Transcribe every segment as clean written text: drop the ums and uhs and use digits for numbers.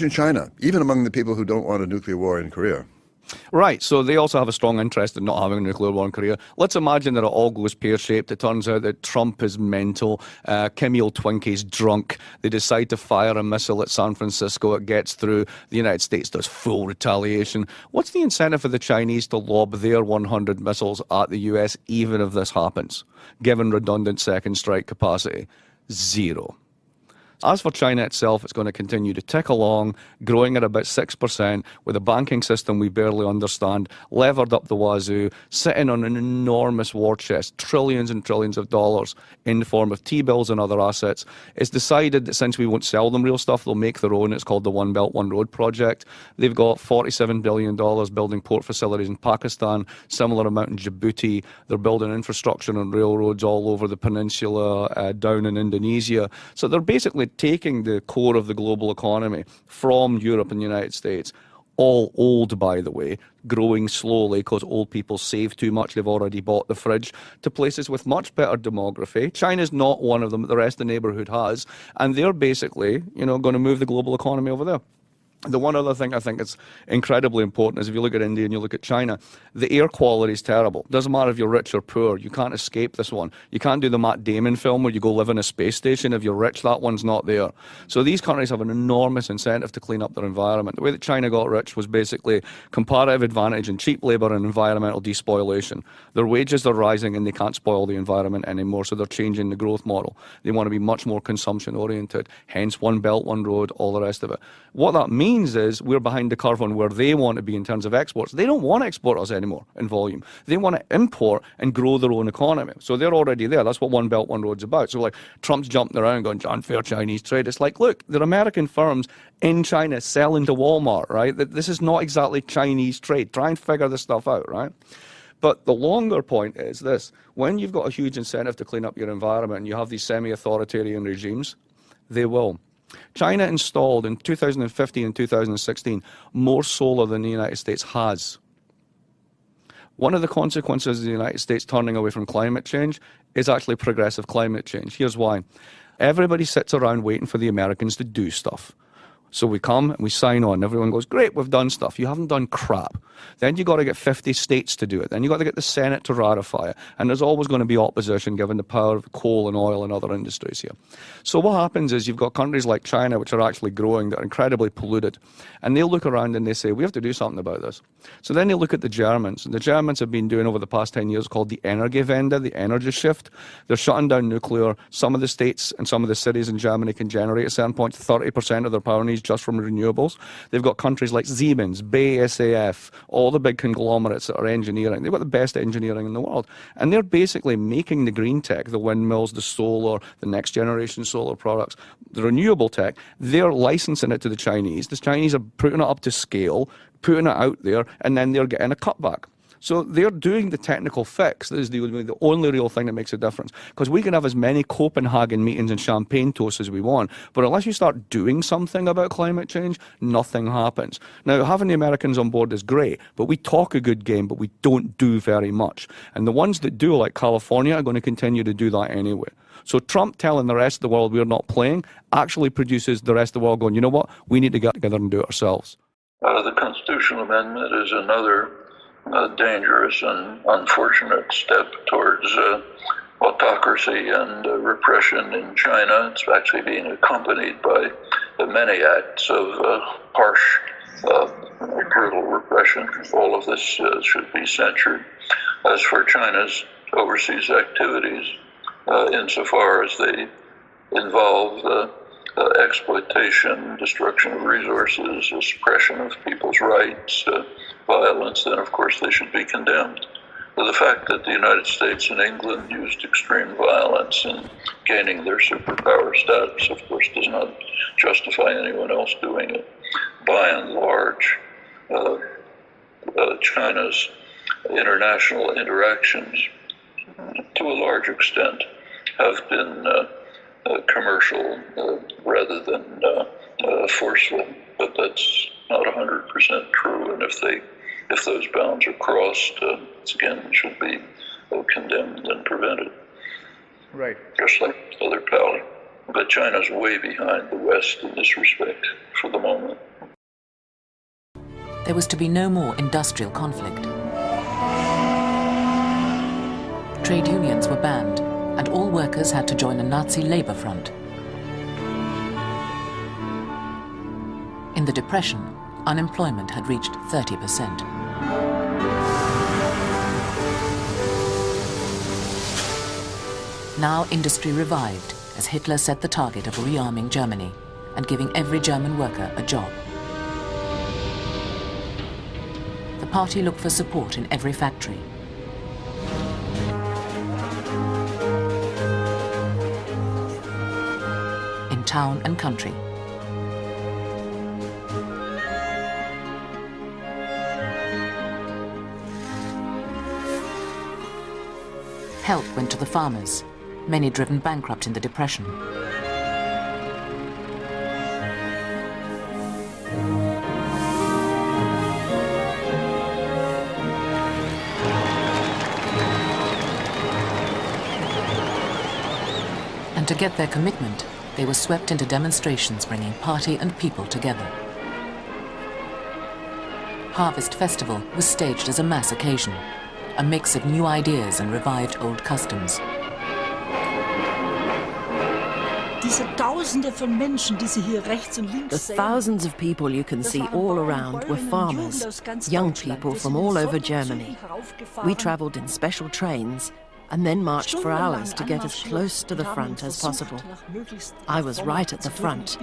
In China, even among the people who don't want a nuclear war in Korea. Right, so they also have a strong interest in not having a nuclear war in Korea. Let's imagine that it all goes pear-shaped. It turns out that Trump is mental, Kim Il-twinky's drunk. They decide to fire a missile at San Francisco. It gets through. The United States does full retaliation. What's the incentive for the Chinese to lob their 100 missiles at the US, even if this happens, given redundant second strike capacity? Zero. As for China itself, it's going to continue to tick along, growing at about 6%, with a banking system we barely understand, levered up the wazoo, sitting on an enormous war chest, trillions and trillions of dollars in the form of T-bills and other assets. It's decided that since we won't sell them real stuff, they'll make their own. It's called the One Belt, One Road project. They've got $47 billion building port facilities in Pakistan, similar amount in Djibouti. They're building infrastructure and railroads all over the peninsula, down in Indonesia. So they're basically taking the core of the global economy from Europe and the United States, all old, by the way, growing slowly because old people save too much, they've already bought the fridge, to places with much better demography. China's not one of them, but the rest of the neighbourhood has, and they're basically, going to move the global economy over there. The one other thing I think is incredibly important is if you look at India and you look at China, the air quality is terrible. Doesn't matter if you're rich or poor. You can't escape this one. You can't do the Matt Damon film where you go live in a space station. If you're rich, that one's not there. So these countries have an enormous incentive to clean up their environment. The way that China got rich was basically comparative advantage in cheap labour and environmental despoilation. Their wages are rising and they can't spoil the environment anymore, so they're changing the growth model. They want to be much more consumption oriented, hence One Belt, One Road, all the rest of it. What that means is we're behind the curve on where they want to be in terms of exports. They don't want to export us anymore in volume. They want to import and grow their own economy. So they're already there. That's what One Belt, One Road's about. So like Trump's jumping around going, unfair Chinese trade. It's like, look, they're American firms in China selling to Walmart, right? This is not exactly Chinese trade. Try and figure this stuff out, right? But the longer point is this. When you've got a huge incentive to clean up your environment and you have these semi-authoritarian regimes, they will. China installed in 2015 and 2016 more solar than the United States has. One of the consequences of the United States turning away from climate change is actually progressive climate change. Here's why. Everybody sits around waiting for the Americans to do stuff. So we come and we sign on. Everyone goes, great, we've done stuff. You haven't done crap. Then you got to get 50 states to do it. Then you got to get the Senate to ratify it. And there's always going to be opposition given the power of coal and oil and other industries here. So what happens is you've got countries like China, which are actually growing, that are incredibly polluted. And they look around and they say, we have to do something about this. So then they look at the Germans. And the Germans have been doing over the past 10 years called the Energiewende, the energy shift. They're shutting down nuclear. Some of the states and some of the cities in Germany can generate at a certain point 30% of their power needs just from renewables. They've got countries like Siemens, BASF, all the big conglomerates that are engineering. They've got the best engineering in the world. And they're basically making the green tech, the windmills, the solar, the next generation solar products, the renewable tech. They're licensing it to the Chinese. The Chinese are putting it up to scale, putting it out there, and then they're getting a cutback. So they're doing the technical fix. This is the only real thing that makes a difference. Because we can have as many Copenhagen meetings and champagne toasts as we want, but unless you start doing something about climate change, nothing happens. Now, having the Americans on board is great, but we talk a good game, but we don't do very much. And the ones that do, like California, are going to continue to do that anyway. So Trump telling the rest of the world we're not playing actually produces the rest of the world going, you know what, we need to get together and do it ourselves. The constitutional amendment is another dangerous and unfortunate step towards autocracy and repression in China. It's actually being accompanied by many acts of harsh, brutal repression. All of this should be censured. As for China's overseas activities, insofar as they involve exploitation, destruction of resources, suppression of people's rights, violence, then of course they should be condemned. But the fact that the United States and England used extreme violence in gaining their superpower status, of course, does not justify anyone else doing it. By and large, China's international interactions, to a large extent, have been commercial rather than forceful, but that's not 100% true. And if those bounds are crossed, again, should be condemned and prevented. Right. Just like other power. But China's way behind the West in this respect for the moment. There was to be no more industrial conflict. Trade unions were banned, and all workers had to join a Nazi labor front. In the Depression, unemployment had reached 30%. Now industry revived as Hitler set the target of rearming Germany and giving every German worker a job. The party looked for support in every factory. In town and country. Help went to the farmers, many driven bankrupt in the Depression. And to get their commitment, they were swept into demonstrations bringing party and people together. Harvest Festival was staged as a mass occasion, a mix of new ideas and revived old customs. The thousands of people you can see all around were farmers, young people from all over Germany. We traveled in special trains and then marched for hours to get as close to the front as possible. I was right at the front.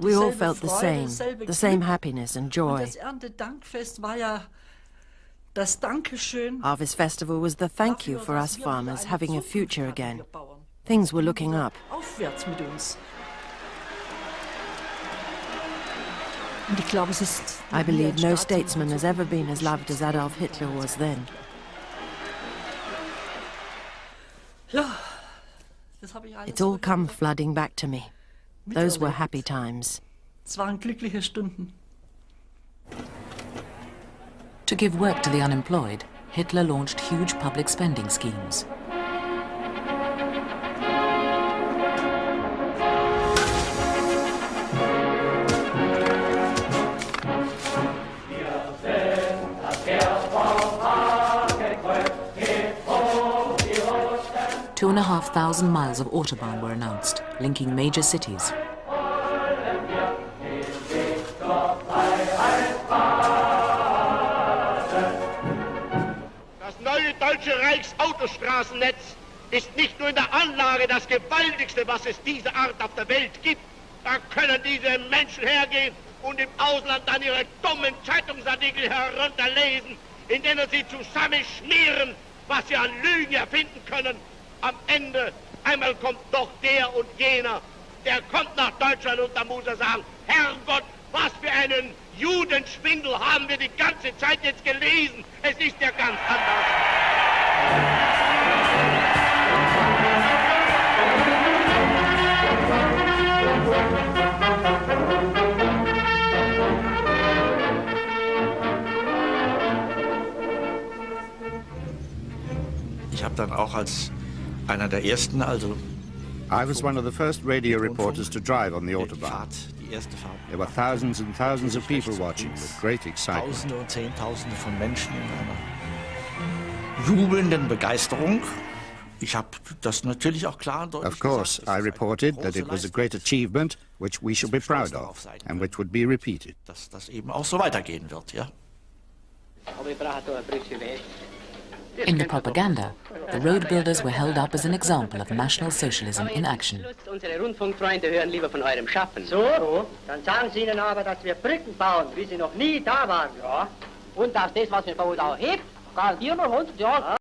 We all felt the same happiness and joy. Harvest Festival was the thank you for us farmers having a future again. Things were looking up. I believe no statesman has ever been as loved as Adolf Hitler was then. It's all come flooding back to me. Those were happy times. To give work to the unemployed, Hitler launched huge public spending schemes. Two and a half thousand miles of Autobahn were announced, linking major cities. Deutsche Reichsautostraßennetz ist nicht nur in der Anlage das gewaltigste, was es dieser Art auf der Welt gibt. Da können diese Menschen hergehen und im Ausland dann ihre dummen Zeitungsartikel herunterlesen, in denen sie zusammenschmieren, was sie an Lügen erfinden können. Am Ende, einmal kommt doch der und jener, der kommt nach Deutschland und da muss er sagen, Herrgott, was für einen Judenschwindel haben wir die ganze Zeit jetzt gelesen. Es ist ja ganz anders. Ich habe dann auch als einer der ersten, I was one of the first radio reporters to drive on the Autobahn. There were thousands and thousands of people watching with great excitement. Tausende und Zehntausende von Menschen in einer jubelnden Begeisterung. Ich habe das natürlich auch klar und deutlich Of course, I reported that it was a great achievement which we should be proud of and which would be repeated. dass das eben auch so weitergehen wird, ja. In the propaganda, the road builders were held up as an example of National Socialism in action. Unsere Rundfunkfreunde hören lieber von eurem Schaffen. So? Dann sagen Sie ihnen aber, dass wir Brücken bauen, wie sie noch nie da waren. Ja. Und dass das, was wir bauen, auch hebt, garantieren wir 100 Jahre.